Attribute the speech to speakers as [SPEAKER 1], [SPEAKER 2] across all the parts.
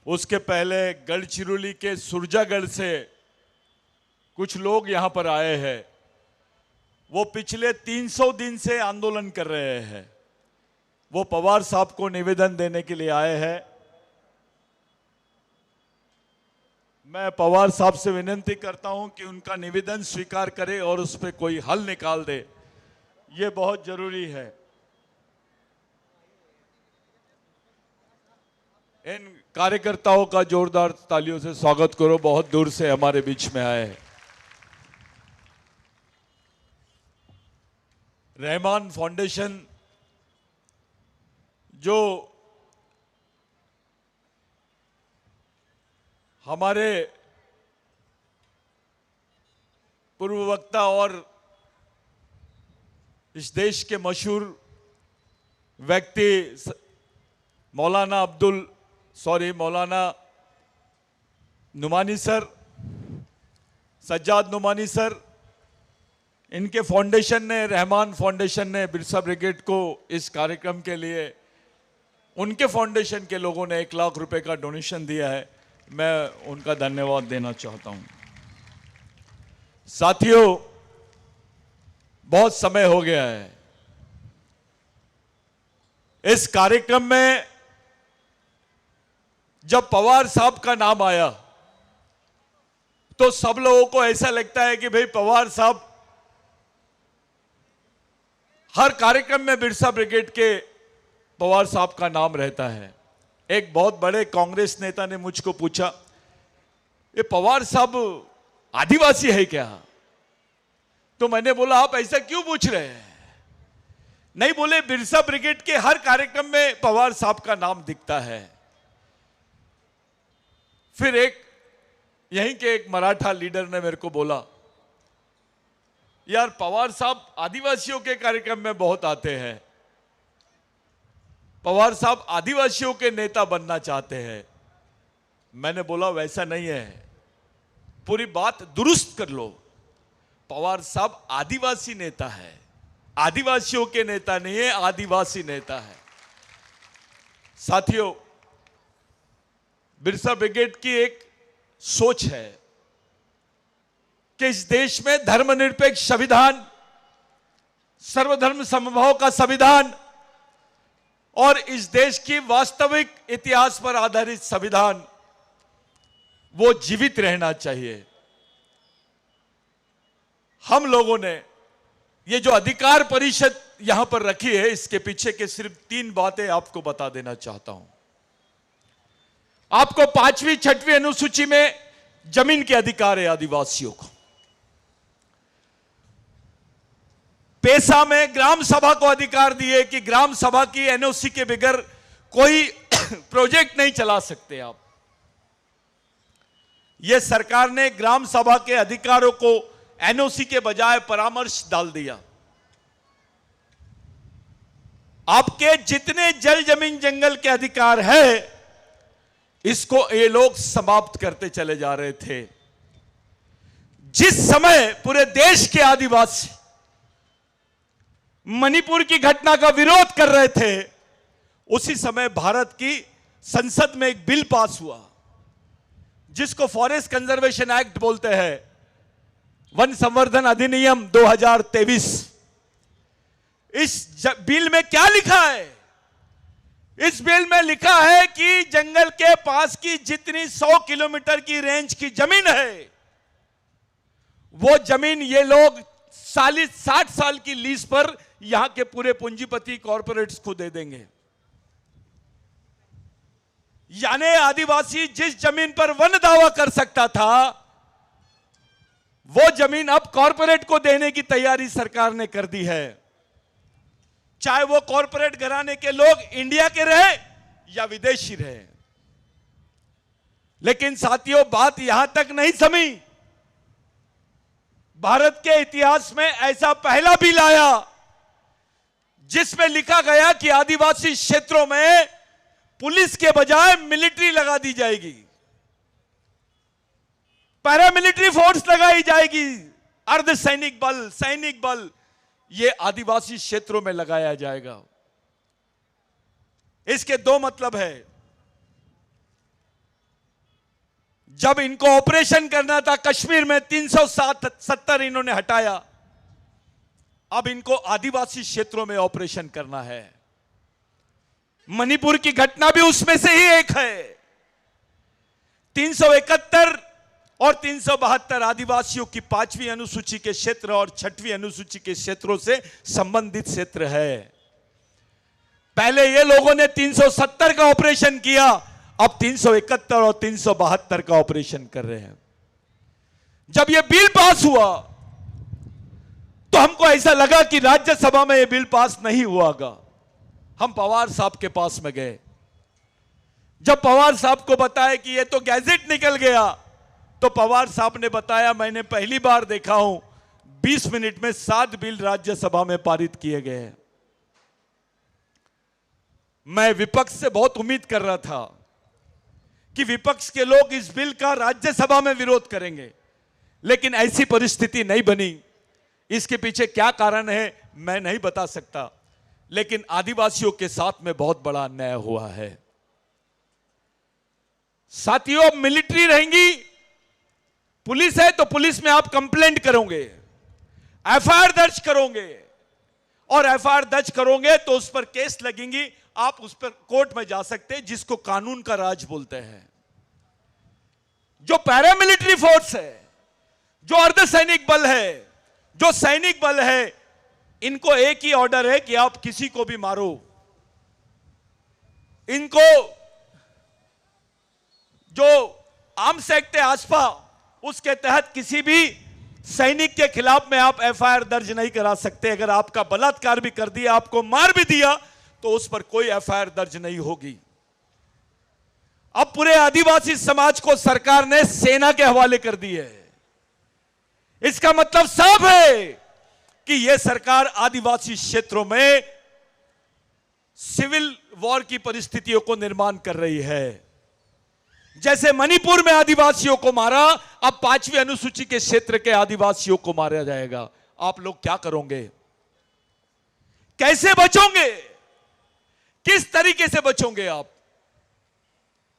[SPEAKER 1] उसके पहले गढ़चिरौली के सुरजागढ़ से कुछ लोग यहां पर आए हैं। वो पिछले 300 दिन से आंदोलन कर रहे हैं। वो पवार साहब को निवेदन देने के लिए आए हैं। मैं पवार साहब से विनती करता हूं कि उनका निवेदन स्वीकार करे और उस पर कोई हल निकाल दे। ये बहुत जरूरी है। इन कार्यकर्ताओं का जोरदार तालियों से स्वागत करो, बहुत दूर से हमारे बीच में आए हैं। रहमान फाउंडेशन जो हमारे पूर्व वक्ता और इस देश के मशहूर व्यक्ति मौलाना नुमानी सर, सज्जाद नुमानी सर, इनके फाउंडेशन ने, रहमान फाउंडेशन ने बिरसा ब्रिगेड को इस कार्यक्रम के लिए उनके फाउंडेशन के लोगों ने 1 लाख रुपए का डोनेशन दिया है। मैं उनका धन्यवाद देना चाहता हूं। साथियों, बहुत समय हो गया है। इस कार्यक्रम में जब पवार साहब का नाम आया तो सब लोगों को ऐसा लगता है कि भाई पवार साहब हर कार्यक्रम में बिरसा ब्रिगेड के पवार साहब का नाम रहता है। एक बहुत बड़े कांग्रेस नेता ने मुझको पूछा, ये पवार साहब आदिवासी है क्या? तो मैंने बोला, आप ऐसा क्यों पूछ रहे हैं? नहीं, बोले बिरसा ब्रिगेड के हर कार्यक्रम में पवार साहब का नाम दिखता है। फिर यहीं के एक मराठा लीडर ने मेरे को बोला, यार पवार साहब आदिवासियों के कार्यक्रम में बहुत आते हैं, पवार साहब आदिवासियों के नेता बनना चाहते हैं। मैंने बोला, वैसा नहीं है, पूरी बात दुरुस्त कर लो। पवार साहब आदिवासी नेता है, आदिवासियों के नेता नहीं है, आदिवासी नेता है। साथियों, बिरसा ब्रिगेड की एक सोच है कि इस देश में धर्मनिरपेक्ष संविधान, सर्वधर्म समभाव का संविधान और इस देश की वास्तविक इतिहास पर आधारित संविधान, वो जीवित रहना चाहिए। हम लोगों ने ये जो अधिकार परिषद यहां पर रखी है, इसके पीछे के सिर्फ 3 बातें आपको बता देना चाहता हूं। आपको 5वीं 6वीं अनुसूची में जमीन के अधिकार है आदिवासियों को। पेशा में ग्राम सभा को अधिकार दिए कि ग्राम सभा की एनओसी के बगैर कोई प्रोजेक्ट नहीं चला सकते आप। यह सरकार ने ग्राम सभा के अधिकारों को एनओसी के बजाय परामर्श डाल दिया। आपके जितने जल जमीन जंगल के अधिकार है, इसको ये लोग समाप्त करते चले जा रहे थे। जिस समय पूरे देश के आदिवासी मणिपुर की घटना का विरोध कर रहे थे, उसी समय भारत की संसद में एक बिल पास हुआ जिसको फॉरेस्ट कंजर्वेशन एक्ट बोलते हैं, वन संवर्धन अधिनियम 2023। इस बिल में क्या लिखा है? इस बिल में लिखा है कि जंगल के पास की जितनी 100 किलोमीटर की रेंज की जमीन है, वो जमीन ये लोग 60 साल की लीज पर यहां के पूरे पूंजीपति कॉर्पोरेट्स को दे देंगे। यानी आदिवासी जिस जमीन पर वन दावा कर सकता था, वो जमीन अब कॉर्पोरेट को देने की तैयारी सरकार ने कर दी है। चाहे वो कॉर्पोरेट घराने के लोग इंडिया के रहे या विदेशी रहे। लेकिन साथियों, बात यहां तक नहीं थमी। भारत के इतिहास में ऐसा पहला बिल आया जिसमें लिखा गया कि आदिवासी क्षेत्रों में पुलिस के बजाय मिलिट्री लगा दी जाएगी, पैरामिलिट्री फोर्स लगाई जाएगी, अर्धसैनिक बल, सैनिक बल, ये आदिवासी क्षेत्रों में लगाया जाएगा। इसके 2 मतलब है। जब इनको ऑपरेशन करना था कश्मीर में 370 इन्होंने हटाया। अब इनको आदिवासी क्षेत्रों में ऑपरेशन करना है। मणिपुर की घटना भी उसमें से ही एक है। 371 और 372 आदिवासियों की 5वीं अनुसूची के क्षेत्र और 6वीं अनुसूची के क्षेत्रों से संबंधित क्षेत्र है। पहले ये लोगों ने 370 का ऑपरेशन किया, अब 371 और 372 का ऑपरेशन कर रहे हैं। जब यह बिल पास हुआ तो हमको ऐसा लगा कि राज्यसभा में यह बिल पास नहीं हुआगा। हम पवार साहब के पास में गए। जब पवार साहब को बताया कि यह तो गैजेट निकल गया, तो पवार साहब ने बताया मैंने पहली बार देखा हूं 20 मिनट में 7 बिल राज्यसभा में पारित किए गए हैं। मैं विपक्ष से बहुत उम्मीद कर रहा था कि विपक्ष के लोग इस बिल का राज्यसभा में विरोध करेंगे, लेकिन ऐसी परिस्थिति नहीं बनी। इसके पीछे क्या कारण है मैं नहीं बता सकता, लेकिन आदिवासियों के साथ में बहुत बड़ा अन्याय हुआ है। साथियों, मिलिट्री रहेंगी, पुलिस है तो पुलिस में आप कंप्लेंट करोगे, एफआईआर दर्ज करोगे, और एफआईआर दर्ज करोगे तो उस पर केस लगेंगी, आप उस पर कोर्ट में जा सकते हैं, जिसको कानून का राज बोलते हैं। जो पैरामिलिट्री फोर्स है, जो अर्धसैनिक बल है, जो सैनिक बल है, इनको एक ही ऑर्डर है कि आप किसी को भी मारो। इनको जो आर्म्स एक्ट है आसपा, उसके तहत किसी भी सैनिक के खिलाफ में आप एफआईआर दर्ज नहीं करा सकते। अगर आपका बलात्कार भी कर दिया, आपको मार भी दिया, तो उस पर कोई एफआईआर दर्ज नहीं होगी। अब पूरे आदिवासी समाज को सरकार ने सेना के हवाले कर दी है। इसका मतलब साफ है कि यह सरकार आदिवासी क्षेत्रों में सिविल वॉर की परिस्थितियों को निर्माण कर रही है। जैसे मणिपुर में आदिवासियों को मारा, अब 5वीं अनुसूची के क्षेत्र के आदिवासियों को मारा जाएगा। आप लोग क्या करोगे? कैसे बचोगे? किस तरीके से बचोगे आप?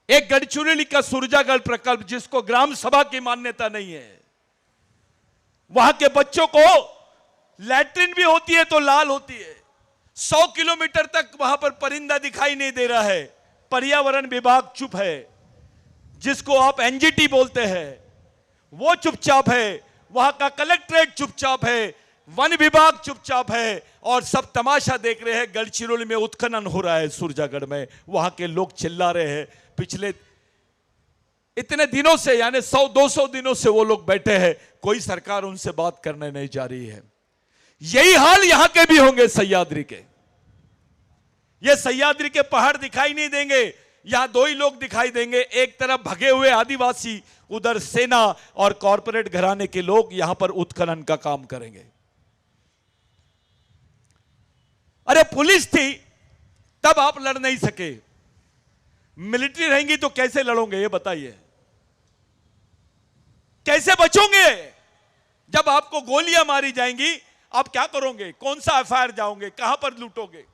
[SPEAKER 1] एक गढ़चिरौली का सुरजागढ़ प्रकल्प, जिसको ग्राम सभा की मान्यता नहीं है, वहां के बच्चों को लैट्रिन भी होती है तो लाल होती है। 100 किलोमीटर तक वहां पर परिंदा दिखाई नहीं दे रहा है। पर्यावरण विभाग चुप है, जिसको आप एनजीटी बोलते हैं, वो चुपचाप है। वहां का कलेक्ट्रेट चुपचाप है, वन विभाग चुपचाप है, और सब तमाशा देख रहे हैं। गढ़चिरौली में उत्खनन हो रहा है, सुरजागढ़ में, वहां के लोग चिल्ला रहे हैं। पिछले इतने दिनों से, यानी 100-200 दिनों से वो लोग बैठे हैं, कोई सरकार उनसे बात करने नहीं जा रही है। यही हाल यहां के भी होंगे, सह्याद्री के। ये सह्याद्री के पहाड़ दिखाई नहीं देंगे, यहां 2 ही लोग दिखाई देंगे। एक तरफ भगे हुए आदिवासी, उधर सेना और कॉरपोरेट घराने के लोग यहां पर उत्खनन का काम करेंगे। अरे पुलिस थी तब आप लड़ नहीं सके, मिलिट्री रहेंगी तो कैसे लड़ोगे? ये बताइए, कैसे बचोगे? जब आपको गोलियां मारी जाएंगी, आप क्या करोगे? कौन सा एफआईआर जाओगे? कहां पर लूटोगे?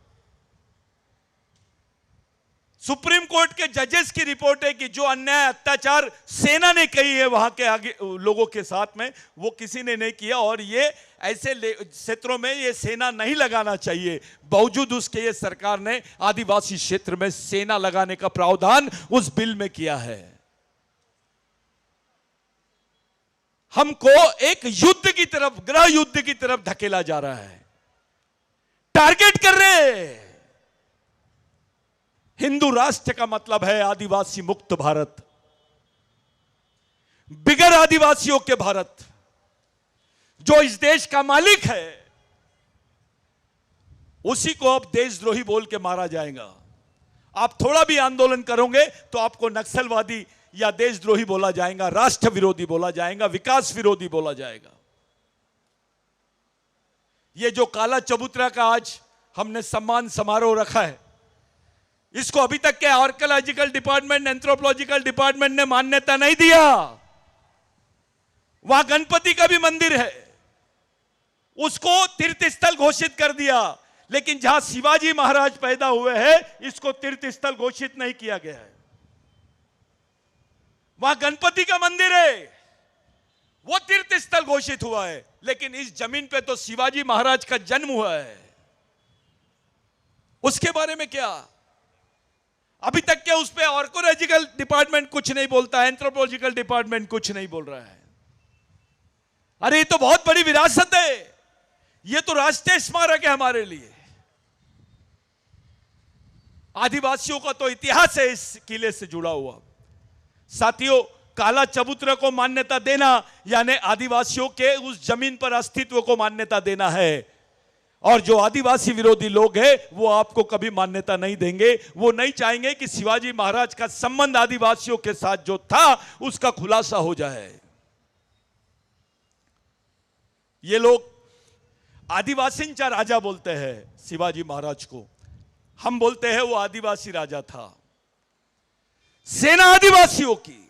[SPEAKER 1] सुप्रीम कोर्ट के जजेस की रिपोर्ट है कि जो अन्याय अत्याचार सेना ने कही है वहां के आगे लोगों के साथ में, वो किसी ने नहीं किया। और ये ऐसे क्षेत्रों में ये सेना नहीं लगाना चाहिए। बावजूद उसके ये सरकार ने आदिवासी क्षेत्र में सेना लगाने का प्रावधान उस बिल में किया है। हमको एक युद्ध की तरफ, गृह युद्ध की तरफ धकेला जा रहा है। टारगेट कर रहे हैं। हिंदू राष्ट्र का मतलब है आदिवासी मुक्त भारत, बिगर आदिवासियों के भारत। जो इस देश का मालिक है, उसी को अब देशद्रोही बोल के मारा जाएगा। आप थोड़ा भी आंदोलन करोगे तो आपको नक्सलवादी या देशद्रोही बोला जाएगा, राष्ट्र विरोधी बोला जाएगा, विकास विरोधी बोला जाएगा। ये जो काला चबूतरा का आज हमने सम्मान समारोह रखा है, इसको अभी तक के आर्कियोलॉजिकल डिपार्टमेंट, एंथ्रोपोलॉजिकल डिपार्टमेंट ने मान्यता नहीं दिया। वहां गणपति का भी मंदिर है, उसको तीर्थ स्थल घोषित कर दिया। लेकिन जहां शिवाजी महाराज पैदा हुए हैं, इसको तीर्थ स्थल घोषित नहीं किया गया है। वहां गणपति का मंदिर है, वो तीर्थ स्थल घोषित हुआ है, लेकिन इस जमीन पे तो शिवाजी महाराज का जन्म हुआ है। उसके बारे में क्या अभी तक क्या उस पे आर्कोलॉजिकल डिपार्टमेंट कुछ नहीं बोलता है, एंथ्रोपोलॉजिकल डिपार्टमेंट कुछ नहीं बोल रहा है। अरे ये तो बहुत बड़ी विरासत है, ये तो राष्ट्रीय स्मारक है हमारे लिए। आदिवासियों का तो इतिहास है इस किले से जुड़ा हुआ। साथियों, काला चबूतरा को मान्यता देना यानी आदिवासियों के उस जमीन पर अस्तित्व को मान्यता देना है, और जो आदिवासी विरोधी लोग हैं वो आपको कभी मान्यता नहीं देंगे। वो नहीं चाहेंगे कि शिवाजी महाराज का संबंध आदिवासियों के साथ जो था उसका खुलासा हो जाए। ये लोग आदिवासींचा राजा बोलते हैं शिवाजी महाराज को, हम बोलते हैं वो आदिवासी राजा था। सेना आदिवासियों की,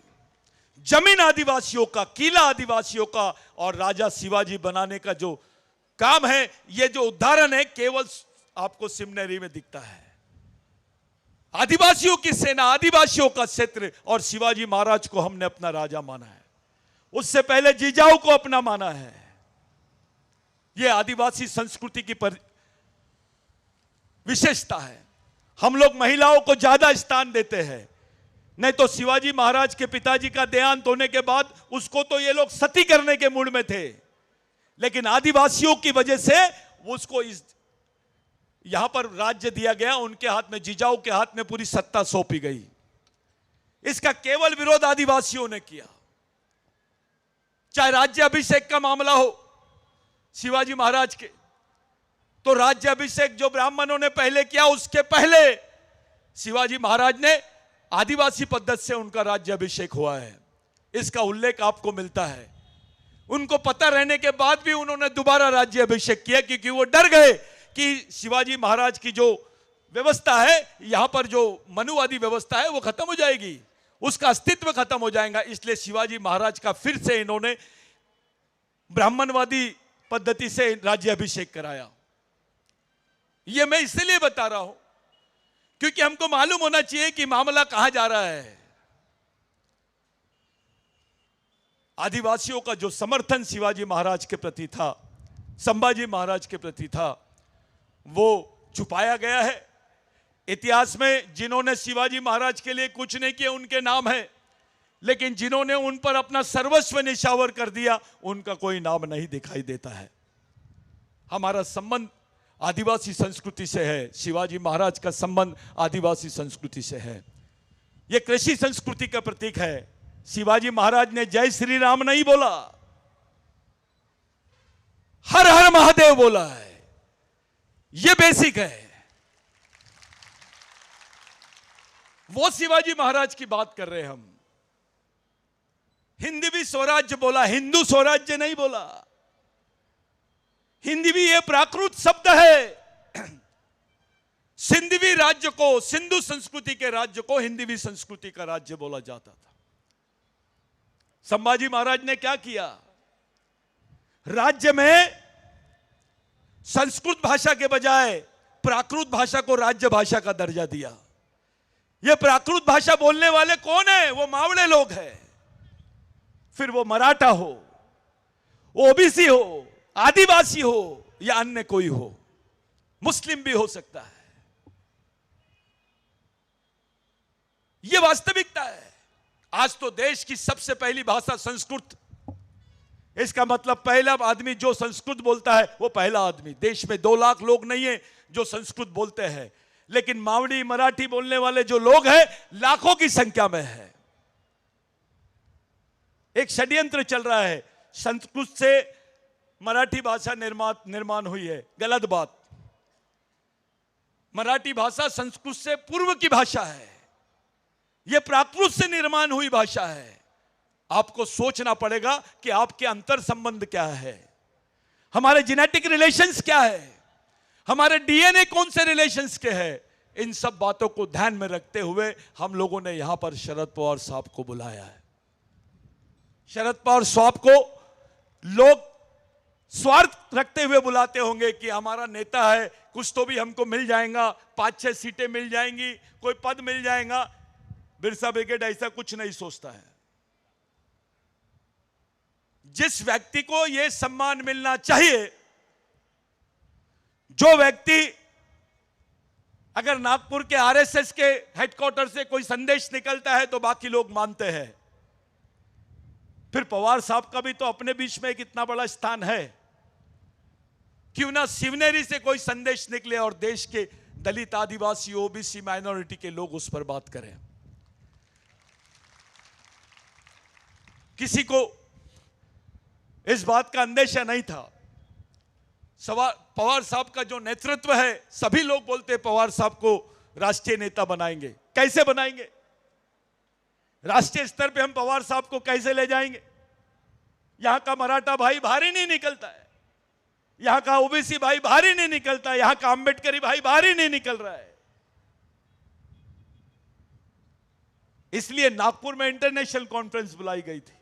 [SPEAKER 1] जमीन आदिवासियों का, किला आदिवासियों का, और राजा शिवाजी बनाने का जो काम है, ये जो उदाहरण है केवल आपको सिमनेरी में दिखता है। आदिवासियों की सेना, आदिवासियों का क्षेत्र, और शिवाजी महाराज को हमने अपना राजा माना है। उससे पहले जिजाऊ को अपना माना है। यह आदिवासी संस्कृति की विशेषता है। हम लोग महिलाओं को ज्यादा स्थान देते हैं, नहीं तो शिवाजी महाराज के पिताजी का देहांत होने के बाद उसको तो ये लोग सती करने के मूड में थे, लेकिन आदिवासियों की वजह से उसको यहां पर राज्य दिया गया, उनके हाथ में, जिजाऊ के हाथ में पूरी सत्ता सौंपी गई। इसका केवल विरोध आदिवासियों ने किया। चाहे राज्य अभिषेक का मामला हो शिवाजी महाराज के, तो राज्य अभिषेक जो ब्राह्मणों ने पहले किया, उसके पहले शिवाजी महाराज ने आदिवासी पद्धति से उनका राज्य अभिषेक हुआ है। इसका उल्लेख आपको मिलता है। उनको पता रहने के बाद भी उन्होंने दोबारा राज्य अभिषेक किया, क्योंकि वो डर गए कि शिवाजी महाराज की जो व्यवस्था है, यहां पर जो मनुवादी व्यवस्था है वो खत्म हो जाएगी, उसका अस्तित्व खत्म हो जाएगा। इसलिए शिवाजी महाराज का फिर से इन्होंने ब्राह्मणवादी पद्धति से राज्य अभिषेक कराया। यह मैं इसलिए बता रहा हूं क्योंकि हमको मालूम होना चाहिए कि मामला कहां जा रहा है। आदिवासियों का जो समर्थन शिवाजी महाराज के प्रति था, संभाजी महाराज के प्रति था, वो छुपाया गया है। इतिहास में जिन्होंने शिवाजी महाराज के लिए कुछ नहीं किया उनके नाम है, लेकिन जिन्होंने उन पर अपना सर्वस्व निछावर कर दिया उनका कोई नाम नहीं दिखाई देता है। हमारा संबंध आदिवासी संस्कृति से है, शिवाजी महाराज का संबंध आदिवासी संस्कृति से है। यह कृषि संस्कृति का प्रतीक है। शिवाजी महाराज ने जय श्री राम नहीं बोला, हर हर महादेव बोला है। यह बेसिक है। वो शिवाजी महाराज की बात कर रहे हैं हम। हिंदी भी स्वराज्य बोला, हिंदू स्वराज्य नहीं बोला। हिंदी भी यह प्राकृत शब्द है। सिंधवी राज्य को, सिंधु संस्कृति के राज्य को हिंदवी संस्कृति का राज्य बोला जाता था। संभाजी महाराज ने क्या किया? राज्य में संस्कृत भाषा के बजाय प्राकृत भाषा को राज्य भाषा का दर्जा दिया। यह प्राकृत भाषा बोलने वाले कौन है? वो मावड़े लोग हैं। फिर वो मराठा हो, ओबीसी हो, आदिवासी हो या अन्य कोई हो, मुस्लिम भी हो सकता है। यह वास्तविकता है। आज तो देश की सबसे पहली भाषा संस्कृत। इसका मतलब पहला आदमी जो संस्कृत बोलता है वो पहला आदमी। देश में 2 लाख लोग नहीं है जो संस्कृत बोलते हैं, लेकिन मावड़ी मराठी बोलने वाले जो लोग हैं लाखों की संख्या में है। एक षड्यंत्र चल रहा है, संस्कृत से मराठी भाषा निर्माण हुई है। गलत बात। मराठी भाषा संस्कृत से पूर्व की भाषा है। यह प्राकृत से निर्माण हुई भाषा है। आपको सोचना पड़ेगा कि आपके अंतर संबंध क्या है, हमारे जेनेटिक रिलेशंस क्या है, हमारे डीएनए कौन से रिलेशंस के हैं। इन सब बातों को ध्यान में रखते हुए हम लोगों ने यहां पर शरद पवार साहब को बुलाया है। शरद पवार साहब को लोग स्वार्थ रखते हुए बुलाते होंगे कि हमारा नेता है, कुछ तो भी हमको मिल जाएगा, 5-6 सीटें मिल जाएंगी, कोई पद मिल जाएगा। बिरसा ब्रिगेड ऐसा कुछ नहीं सोचता है। जिस व्यक्ति को यह सम्मान मिलना चाहिए, जो व्यक्ति अगर नागपुर के आरएसएस के हेडक्वार्टर से कोई संदेश निकलता है तो बाकी लोग मानते हैं, फिर पवार साहब का भी तो अपने बीच में एक इतना बड़ा स्थान है। क्यों ना शिवनेरी से कोई संदेश निकले और देश के दलित, आदिवासी, ओबीसी, माइनॉरिटी के लोग उस पर बात करें। किसी को इस बात का अंदेशा नहीं था। पवार साहब का जो नेतृत्व है, सभी लोग बोलते हैं पवार साहब को राष्ट्रीय नेता बनाएंगे। कैसे बनाएंगे? राष्ट्रीय स्तर पे हम पवार साहब को कैसे ले जाएंगे? यहां का मराठा भाई भारी नहीं निकलता है, यहां का ओबीसी भाई भारी नहीं निकलता है, यहां का अंबेडकरी भाई भारी नहीं निकल रहा है। इसलिए नागपुर में इंटरनेशनल कॉन्फ्रेंस बुलाई गई थी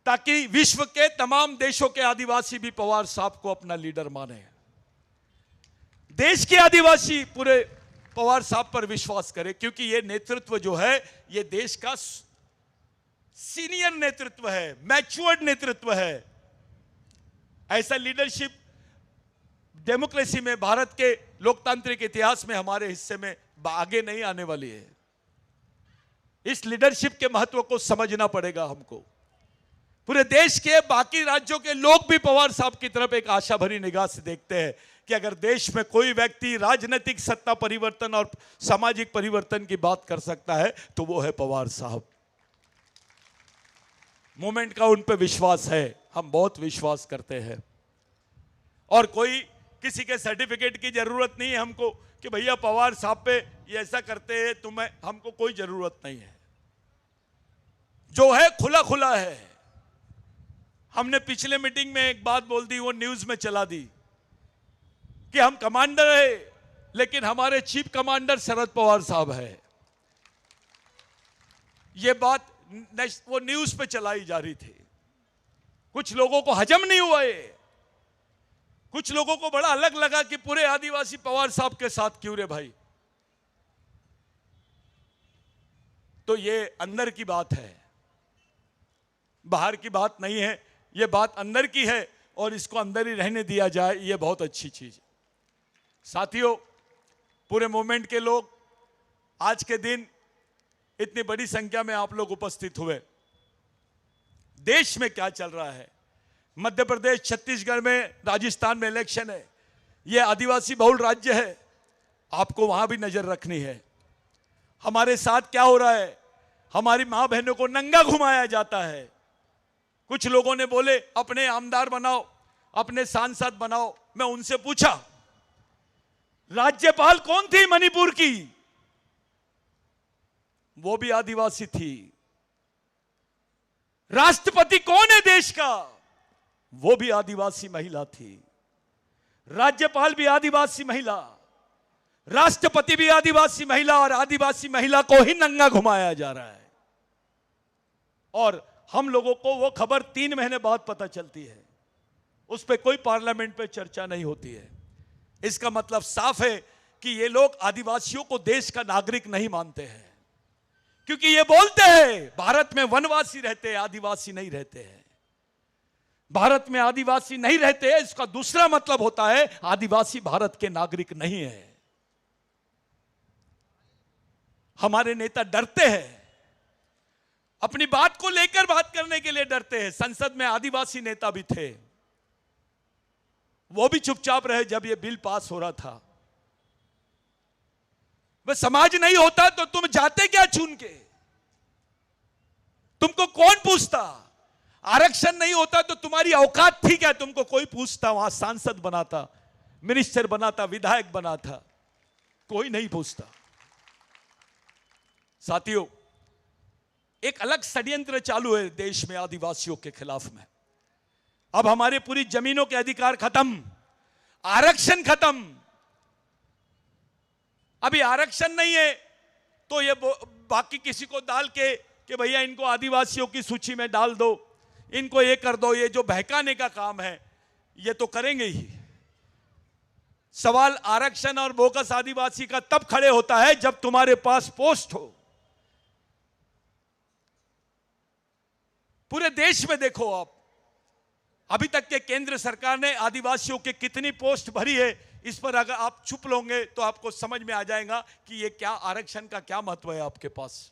[SPEAKER 1] ताकि विश्व के तमाम देशों के आदिवासी भी पवार साहब को अपना लीडर माने। देश के आदिवासी पूरे पवार साहब पर विश्वास करें, क्योंकि यह नेतृत्व जो है, यह देश का सीनियर नेतृत्व है, मैच्योर्ड नेतृत्व है। ऐसा लीडरशिप डेमोक्रेसी में, भारत के लोकतांत्रिक इतिहास में हमारे हिस्से में आगे नहीं आने वाली है। इस लीडरशिप के महत्व को समझना पड़ेगा हमको। पूरे देश के बाकी राज्यों के लोग भी पवार साहब की तरफ एक आशा भरी निगाह से देखते हैं कि अगर देश में कोई व्यक्ति राजनीतिक सत्ता परिवर्तन और सामाजिक परिवर्तन की बात कर सकता है तो वो है पवार साहब। मूवमेंट का उन पे विश्वास है, हम बहुत विश्वास करते हैं। और कोई किसी के सर्टिफिकेट की जरूरत नहीं है हमको कि भैया पवार साहब पे ये ऐसा करते हैं, तुम्हें हमको कोई जरूरत नहीं है। जो है खुला खुला है। हमने पिछले मीटिंग में एक बात बोल दी, वो न्यूज में चला दी कि हम कमांडर है, लेकिन हमारे चीफ कमांडर शरद पवार साहब है। ये बात वो न्यूज पे चलाई जा रही थी। कुछ लोगों को हजम नहीं हुआ ये, कुछ लोगों को बड़ा अलग लगा कि पूरे आदिवासी पवार साहब के साथ क्यों रे भाई। तो ये अंदर की बात है, बाहर की बात नहीं है, ये बात अंदर की है और इसको अंदर ही रहने दिया जाए, ये बहुत अच्छी चीज है। साथियों, पूरे मूवमेंट के लोग, आज के दिन इतनी बड़ी संख्या में आप लोग उपस्थित हुए। देश में क्या चल रहा है, मध्य प्रदेश, छत्तीसगढ़ में, राजस्थान में इलेक्शन है, यह आदिवासी बहुल राज्य है, आपको वहां भी नजर रखनी है। हमारे साथ क्या हो रहा है, हमारी मां बहनों को नंगा घुमाया जाता है। कुछ लोगों ने बोले अपने आमदार बनाओ, अपने सांसद बनाओ। मैं उनसे पूछा, राज्यपाल कौन थी मणिपुर की? वो भी आदिवासी थी। राष्ट्रपति कौन है देश का? वो भी आदिवासी महिला थी। राज्यपाल भी आदिवासी महिला, राष्ट्रपति भी आदिवासी महिला, और आदिवासी महिला को ही नंगा घुमाया जा रहा है। और हम लोगों को वो खबर 3 महीने बाद पता चलती है, उस पर कोई पार्लियामेंट पे चर्चा नहीं होती है। इसका मतलब साफ है कि ये लोग आदिवासियों को देश का नागरिक नहीं मानते हैं, क्योंकि ये बोलते हैं भारत में वनवासी रहते हैं, आदिवासी नहीं रहते हैं। भारत में आदिवासी नहीं रहते हैं, इसका दूसरा मतलब होता है आदिवासी भारत के नागरिक नहीं है। हमारे नेता डरते हैं, अपनी बात को लेकर बात करने के लिए डरते हैं। संसद में आदिवासी नेता भी थे, वो भी चुपचाप रहे जब ये बिल पास हो रहा था। वह समाज नहीं होता तो तुम जाते क्या चुन के? तुमको कौन पूछता? आरक्षण नहीं होता तो तुम्हारी औकात थी क्या? तुमको कोई पूछता? वहां सांसद बनाता, मिनिस्टर बनाता, विधायक बनाता, कोई नहीं पूछता। साथियों, एक अलग षड्यंत्र चालू है देश में आदिवासियों के खिलाफ में। अब हमारी पूरी जमीनों के अधिकार खत्म, आरक्षण खत्म। अभी आरक्षण नहीं है तो ये बाकी किसी को डाल के कि भैया इनको आदिवासियों की सूची में डाल दो, इनको ये कर दो, ये जो बहकाने का काम है ये तो करेंगे ही। सवाल आरक्षण और बोगस आदिवासी का तब खड़े होता है जब तुम्हारे पास पोस्ट हो। पूरे देश में देखो आप, अभी तक के केंद्र सरकार ने आदिवासियों के कितनी पोस्ट भरी है, इस पर अगर आप चुप लोगे तो आपको समझ में आ जाएगा कि ये क्या आरक्षण का क्या महत्व है आपके पास।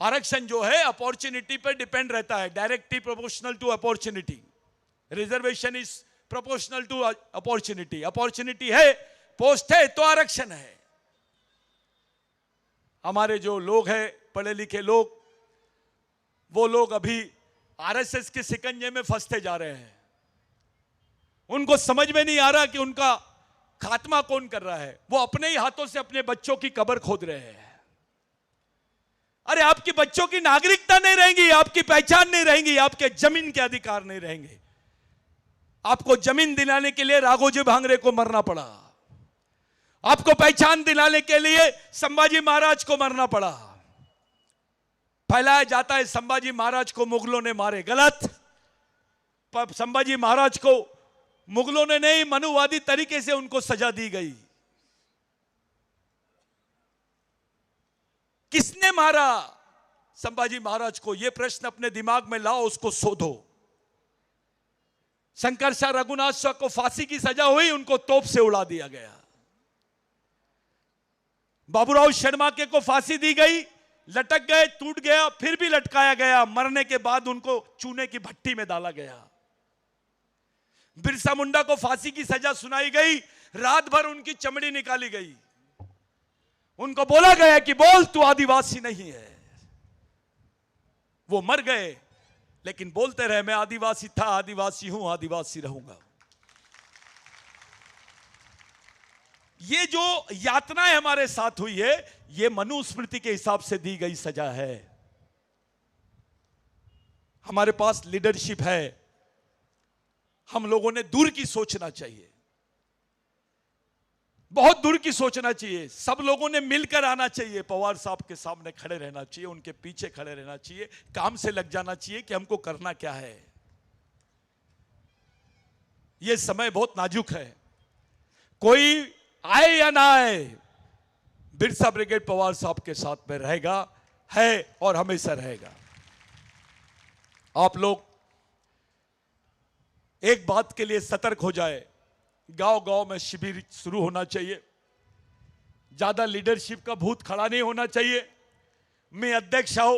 [SPEAKER 1] आरक्षण जो है अपॉर्चुनिटी पर डिपेंड रहता है, directly proportional to opportunity. Reservation is proportional to opportunity. Opportunity है, पोस्ट है तो आरक्षण है। हमारे जो लोग हैं पढ़े लिखे लोग, वो लोग अभी आरएसएस के शिकंजे में फंसते जा रहे हैं। उनको समझ में नहीं आ रहा कि उनका खात्मा कौन कर रहा है। वो अपने ही हाथों से अपने बच्चों की कब्र खोद रहे हैं। अरे आपकी बच्चों की नागरिकता नहीं रहेगी, आपकी पहचान नहीं रहेगी, आपके जमीन के अधिकार नहीं रहेंगे। आपको जमीन दिलाने के लिए राघोजी भांगरे को मरना पड़ा, आपको पहचान दिलाने के लिए संभाजी महाराज को मरना पड़ा। फैलाया जाता है संभाजी महाराज को मुगलों ने मारे, गलत। पर संभाजी महाराज को मुगलों ने नहीं, मनुवादी तरीके से उनको सजा दी गई। किसने मारा संभाजी महाराज को? यह प्रश्न अपने दिमाग में लाओ, उसको शोधो। शंकर शाह रघुनाथ शाह को फांसी की सजा हुई, उनको तोप से उड़ा दिया गया। बाबूराव शर्मा के को फांसी दी गई, लटक गए, टूट गया, फिर भी लटकाया गया। मरने के बाद उनको चूने की भट्टी में डाला गया। बिरसा मुंडा को फांसी की सजा सुनाई गई, रात भर उनकी चमड़ी निकाली गई। उनको बोला गया कि बोल तू आदिवासी नहीं है। वो मर गए, लेकिन बोलते रहे मैं आदिवासी था, आदिवासी हूं, आदिवासी रहूंगा। ये जो यातनाएं हमारे साथ हुई है, ये मनुस्मृति के हिसाब से दी गई सजा है। हमारे पास लीडरशिप है, हम लोगों ने दूर की सोचना चाहिए, बहुत दूर की सोचना चाहिए। सब लोगों ने मिलकर आना चाहिए, पवार साहब के सामने खड़े रहना चाहिए, उनके पीछे खड़े रहना चाहिए, काम से लग जाना चाहिए कि हमको करना क्या है। यह समय बहुत नाजुक है, कोई आए या ना आए, बिरसा ब्रिगेड पवार साहब के साथ में रहेगा, है और हमेशा रहेगा। आप लोग एक बात के लिए सतर्क हो जाए, गांव गांव में शिविर शुरू होना चाहिए। ज्यादा लीडरशिप का भूत खड़ा नहीं होना चाहिए। मैं अध्यक्ष हो,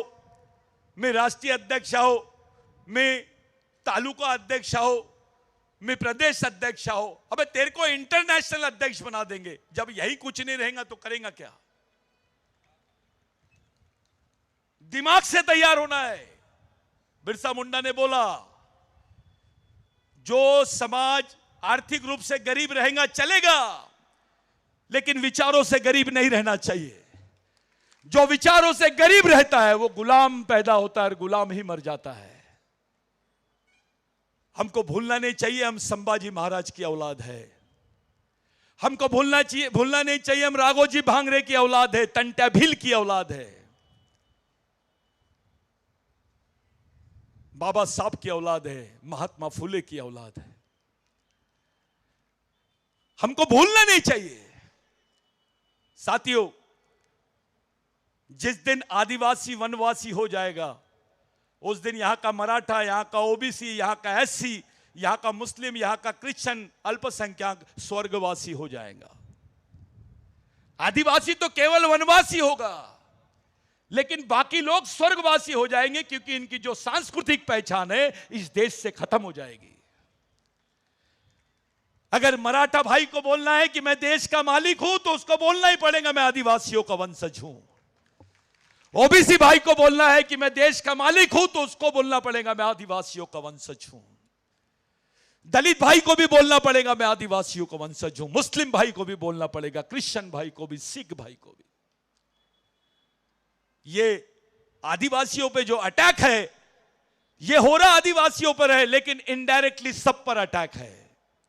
[SPEAKER 1] मैं राष्ट्रीय अध्यक्ष हो, मैं तालुका अध्यक्ष हो, मैं प्रदेश अध्यक्ष हो। अबे तेरे को इंटरनेशनल अध्यक्ष बना देंगे। जब यही कुछ नहीं रहेगा तो करेगा क्या? दिमाग से तैयार होना है। बिरसा मुंडा ने बोला, जो समाज आर्थिक रूप से गरीब रहेगा चलेगा, लेकिन विचारों से गरीब नहीं रहना चाहिए। जो विचारों से गरीब रहता है वो गुलाम पैदा होता है और गुलाम ही मर जाता है। हमको भूलना नहीं चाहिए हम संभाजी महाराज की औलाद है। हमको भूलना नहीं चाहिए हम राघोजी भांगरे की औलाद है, तंटा भील की औलाद है, बाबा साहब की औलाद है, महात्मा फुले की औलाद है। हमको भूलना नहीं चाहिए। साथियों, जिस दिन आदिवासी वनवासी हो जाएगा, उस दिन यहां का मराठा, यहां का ओबीसी, यहां का एससी, यहां का मुस्लिम, यहां का क्रिश्चियन अल्पसंख्यक स्वर्गवासी हो जाएगा। आदिवासी तो केवल वनवासी होगा, लेकिन बाकी लोग स्वर्गवासी हो जाएंगे, क्योंकि इनकी जो सांस्कृतिक पहचान है इस देश से खत्म हो जाएगी। अगर मराठा भाई को बोलना है कि मैं देश का मालिक हूं, तो उसको बोलना ही पड़ेगा मैं आदिवासियों का वंशज हूं। ओबीसी भाई को बोलना है कि मैं देश का मालिक हूं, तो उसको बोलना पड़ेगा मैं आदिवासियों का वंशज हूं। दलित भाई को भी बोलना पड़ेगा मैं आदिवासियों का वंशज हूं। मुस्लिम भाई को भी बोलना पड़ेगा, क्रिश्चियन भाई को भी, सिख भाई को भी। ये आदिवासियों पे जो अटैक है, ये हो रहा आदिवासियों पर है, लेकिन इनडायरेक्टली सब पर अटैक है,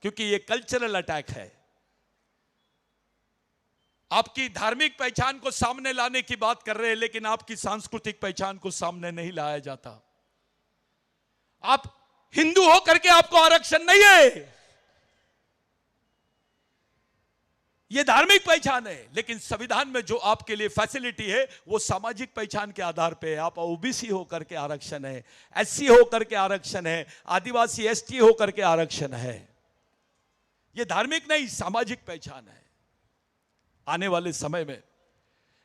[SPEAKER 1] क्योंकि ये कल्चरल अटैक है। आपकी धार्मिक पहचान को सामने लाने की बात कर रहे हैं, लेकिन आपकी सांस्कृतिक पहचान को सामने नहीं लाया जाता। आप हिंदू हो करके आपको आरक्षण नहीं है, ये धार्मिक पहचान है, लेकिन संविधान में जो आपके लिए फैसिलिटी है वो सामाजिक पहचान के आधार पे है। आप ओबीसी होकर के आरक्षण है, एससी होकर के आरक्षण है, आदिवासी एसटी होकर के आरक्षण है। ये धार्मिक नहीं, सामाजिक पहचान है। आने वाले समय में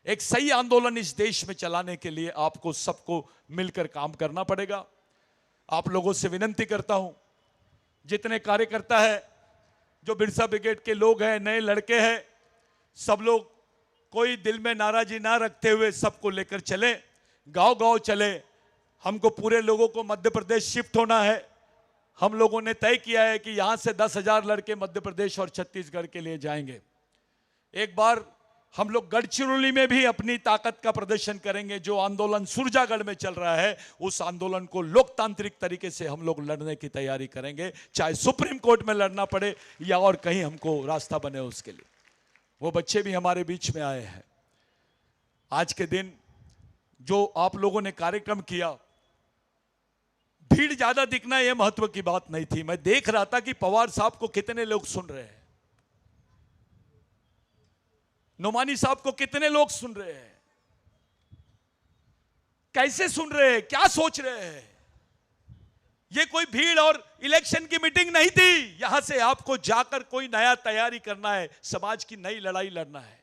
[SPEAKER 1] एक सही आंदोलन इस देश में चलाने के लिए आपको सबको मिलकर काम करना पड़ेगा। आप लोगों से विनती करता हूं, जितने कार्यकर्ता है, जो बिरसा ब्रिगेड के लोग हैं, नए लड़के हैं, सब लोग कोई दिल में नाराजी ना रखते हुए सबको लेकर चले, गांव गांव चले। हमको पूरे लोगों को मध्य प्रदेश शिफ्ट होना है। हम लोगों ने तय किया है कि यहां से 10,000 लड़के मध्य प्रदेश और छत्तीसगढ़ के लिए जाएंगे। एक बार हम लोग गढ़चिरौली में भी अपनी ताकत का प्रदर्शन करेंगे। जो आंदोलन सुरजागढ़ में चल रहा है, उस आंदोलन को लोकतांत्रिक तरीके से हम लोग लड़ने की तैयारी करेंगे, चाहे सुप्रीम कोर्ट में लड़ना पड़े या और कहीं हमको रास्ता बने उसके लिए। वो बच्चे भी हमारे बीच में आए हैं। आज के दिन जो आप लोगों ने कार्यक्रम किया, भीड़ ज्यादा दिखना यह महत्व की बात नहीं थी। मैं देख रहा था कि पवार साहब को कितने लोग सुन रहे हैं, नोमानी साहब को कितने लोग सुन रहे हैं, कैसे सुन रहे हैं, क्या सोच रहे हैं। ये कोई भीड़ और इलेक्शन की मीटिंग नहीं थी। यहां से आपको जाकर कोई नया तैयारी करना है, समाज की नई लड़ाई लड़ना है।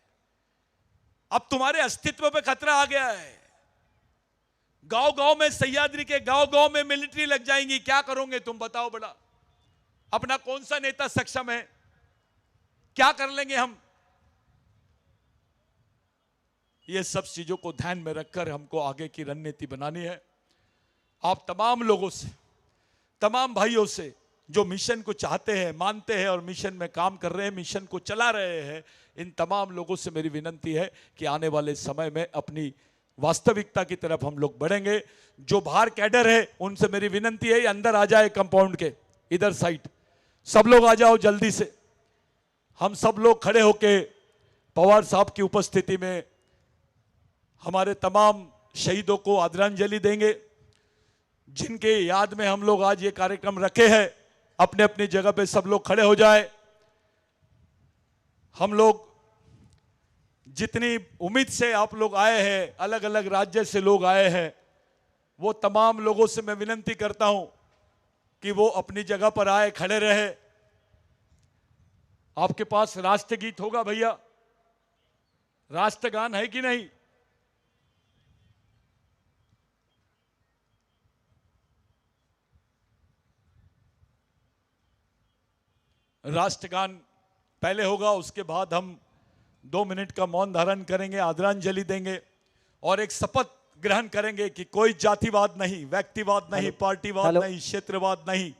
[SPEAKER 1] अब तुम्हारे अस्तित्व पे खतरा आ गया है। गांव गांव में, सह्याद्री के गांव गांव में मिलिट्री लग जाएंगी। क्या करोगे तुम बताओ बड़ा? अपना कौन सा नेता सक्षम है? क्या कर लेंगे हम? ये सब चीजों को ध्यान में रखकर हमको आगे की रणनीति बनानी है। आप तमाम लोगों से, तमाम भाइयों से जो मिशन को चाहते हैं, मानते हैं और मिशन में काम कर रहे हैं, मिशन को चला रहे हैं, इन तमाम लोगों से मेरी विनती है कि आने वाले समय में अपनी वास्तविकता की तरफ हम लोग बढ़ेंगे। जो बाहर कैडर है उनसे मेरी विनती है, अंदर आ जाए कंपाउंड के इधर साइड, सब लोग आ जाओ जल्दी से। हम सब लोग खड़े होके पवार साहब की उपस्थिति में हमारे तमाम शहीदों को आदरांजलि देंगे, जिनके याद में हम लोग आज ये कार्यक्रम रखे हैं। अपने अपनी जगह पे सब लोग खड़े हो जाए। हम लोग जितनी उम्मीद से आप लोग आए हैं, अलग अलग राज्य से लोग आए हैं, वो तमाम लोगों से मैं विनती करता हूं कि वो अपनी जगह पर आए, खड़े रहे। आपके पास राष्ट्रगीत होगा भैया, राष्ट्रगान है कि नहीं? राष्ट्रगान पहले होगा, उसके बाद हम 2 मिनट का मौन धारण करेंगे, आदरांजलि देंगे और एक शपथ ग्रहण करेंगे कि कोई जातिवाद नहीं, व्यक्तिवाद नहीं, पार्टीवाद नहीं, क्षेत्रवाद नहीं।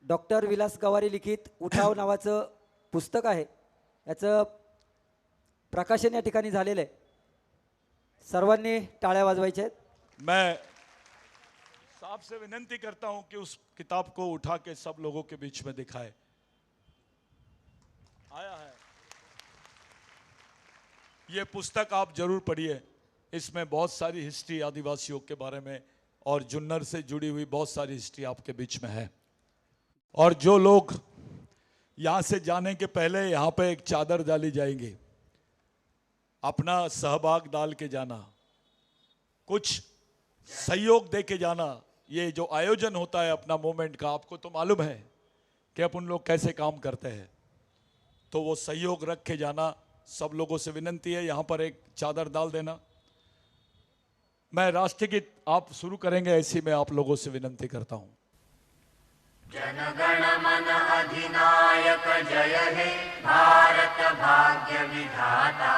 [SPEAKER 2] डॉक्टर विलास गवारी लिखित उठाव नावाचं पुस्तक आहे, याचं प्रकाशन या ठिकाणी झालेलं आहे। सर्वांनी टाळ्या वाजवायच्या आहेत।
[SPEAKER 1] मैं साहब से विनंती करता हूं कि उस किताब को उठा के सब लोगों के बीच में दिखाए। आया है ये पुस्तक, आप जरूर पढ़िए। इसमें बहुत सारी हिस्ट्री आदिवासियों के बारे में और जुन्नर से जुड़ी हुई बहुत सारी हिस्ट्री आपके बीच में है। और जो लोग यहां से जाने के पहले यहां पे एक चादर डाली जाएंगी, अपना सहभाग डाल के जाना, कुछ सहयोग दे के जाना। ये जो आयोजन होता है अपना मूवमेंट का, आपको तो मालूम है कि अपन लोग कैसे काम करते हैं, तो वो सहयोग रख के जाना। सब लोगों से विनती है, यहां पर एक चादर डाल देना। मैं राष्ट्रगीत आप शुरू करेंगे, ऐसी मैं आप लोगों से विनती करता हूं।
[SPEAKER 3] जनगण मन अधिनायक जय हे भारत भाग्य विधाता,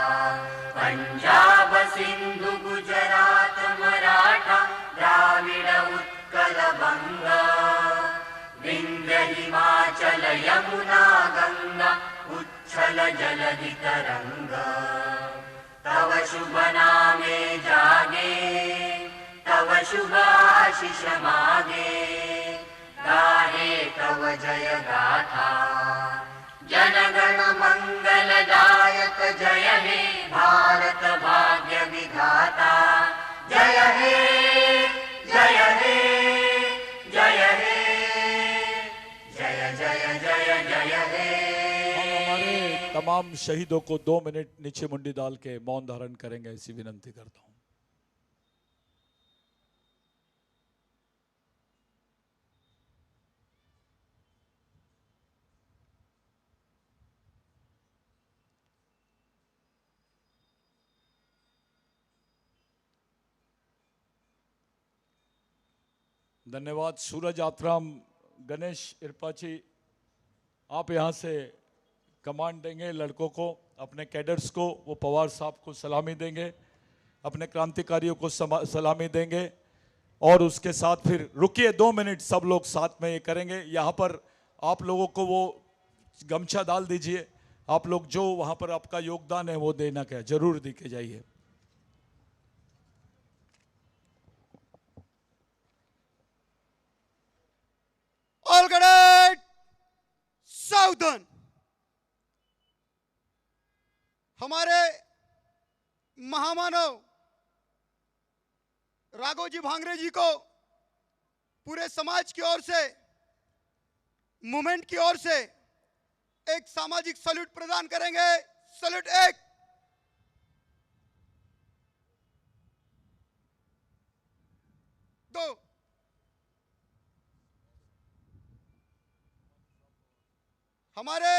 [SPEAKER 3] पंजाब सिंधु गुजरात मराठा द्राविड उत्कल बंग, विंध्य हिमाचल यमुना गंगा उच्छल जलधि तरंग, तव शुभ नामे जागे, तव शुभ आशीष मागे, गाहे तव जय गाथा। जनगण मंगलदायक जय हे भारत भाग्य विधाता, जय हे जय हे जय हे जय जय जय जय हे।
[SPEAKER 1] तमाम शहीदों को 2 मिनट नीचे मुंडी डाल के मौन धारण करेंगे, ऐसी विनंती करता हूं। धन्यवाद। सूरज आत्राम, गणेश इरपाची, आप यहाँ से कमांड देंगे लड़कों को, अपने कैडर्स को, वो पवार साहब को सलामी देंगे, अपने क्रांतिकारियों को सलामी देंगे और उसके साथ फिर रुकिए 2 मिनट, सब लोग साथ में ये करेंगे। यहाँ पर आप लोगों को वो गमछा डाल दीजिए, आप लोग जो वहाँ पर आपका योगदान है वो देना क्या जरूर दे के जाइए।
[SPEAKER 4] ऑल कैडेट सावधान। हमारे महामानव राघोजी भांगरे जी को पूरे समाज की ओर से, मूवमेंट की ओर से एक सामाजिक सल्यूट प्रदान करेंगे। सल्यूट 1। दो। हमारे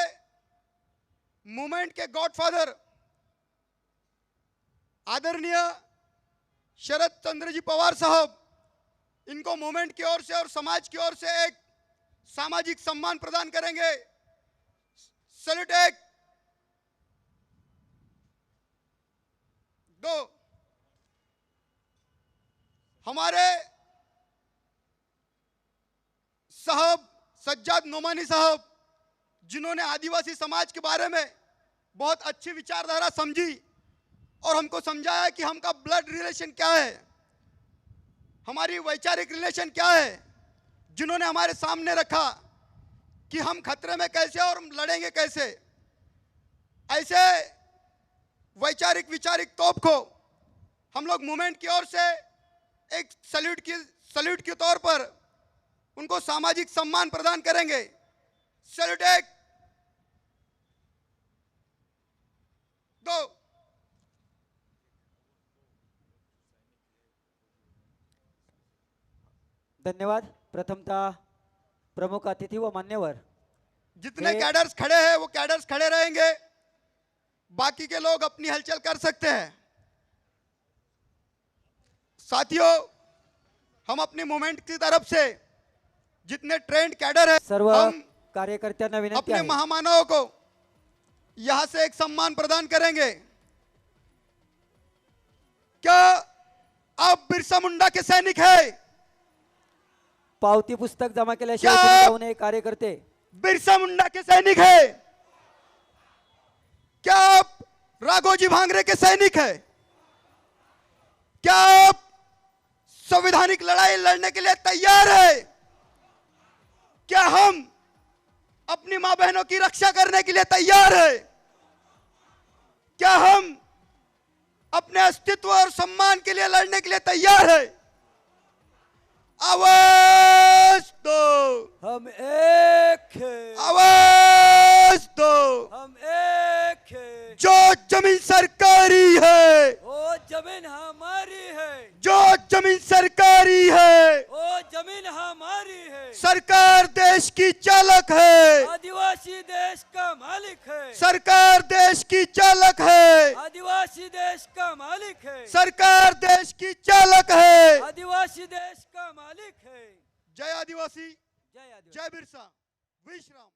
[SPEAKER 4] मूवमेंट के गॉडफादर आदरणीय शरद चंद्र जी पवार साहब, इनको मूवमेंट की ओर से और समाज की ओर से एक सामाजिक सम्मान प्रदान करेंगे। सैल्यूट 1। 2। हमारे साहब सज्जाद नोमानी साहब, जिन्होंने आदिवासी समाज के बारे में बहुत अच्छी विचारधारा समझी और हमको समझाया कि हमका ब्लड रिलेशन क्या है, हमारी वैचारिक रिलेशन क्या है, जिन्होंने हमारे सामने रखा कि हम खतरे में कैसे और हम लड़ेंगे कैसे। ऐसे वैचारिक विचारिक तोप को हम लोग मूवमेंट की ओर से एक सल्यूट के तौर पर उनको सामाजिक सम्मान प्रदान करेंगे। सैल्यूट 1। 2।
[SPEAKER 2] धन्यवाद। प्रथमतः प्रमुख अतिथि व मान्यवर,
[SPEAKER 4] जितने कैडर्स खड़े हैं वो कैडर्स खड़े रहेंगे, बाकी के लोग अपनी हलचल कर सकते हैं। साथियों, हम अपनी मूवमेंट की तरफ से जितने ट्रेंड कैडर है,
[SPEAKER 2] सर्व
[SPEAKER 4] हम
[SPEAKER 2] कार्यकर्त्यांना विनंती
[SPEAKER 4] अपने
[SPEAKER 2] आहे,
[SPEAKER 4] महामानवों को यहां से एक सम्मान प्रदान करेंगे। क्या आप बिरसा मुंडा के सैनिक हैं?
[SPEAKER 2] पावती पुस्तक जमा केल्याशिवाय
[SPEAKER 4] क्या
[SPEAKER 2] पुढे जाऊ नये कार्यकर्ते।
[SPEAKER 4] बिरसा मुंडा के सैनिक हैं? क्या आप राघोजी भांगरे के सैनिक हैं? क्या आप संवैधानिक लड़ाई लड़ने के लिए तैयार है? क्या हम अपनी मां बहनों की रक्षा करने के लिए तैयार है? क्या हम अपने अस्तित्व और सम्मान के लिए लड़ने के लिए तैयार है? आवाज दो।
[SPEAKER 2] हम एक हैं,
[SPEAKER 4] आवाज दो।
[SPEAKER 2] हम एक हैं।
[SPEAKER 4] जो जमीन सरकारी है,
[SPEAKER 2] ओ जमीन हमारी है,
[SPEAKER 4] जो जमीन सरकारी है,
[SPEAKER 2] ओ जमीन हमारी है।
[SPEAKER 4] सरकार देश की चालक है,
[SPEAKER 2] आदिवासी देश का मालिक है,
[SPEAKER 4] सरकार देश की चालक है,
[SPEAKER 2] आदिवासी देश का मालिक है,
[SPEAKER 4] सरकार देश की चालक है।
[SPEAKER 2] आदिवासी देश का मालिक है।
[SPEAKER 4] जय आदिवासी,
[SPEAKER 2] जय आदिवासी।
[SPEAKER 4] जय बिरसा, विश्राम।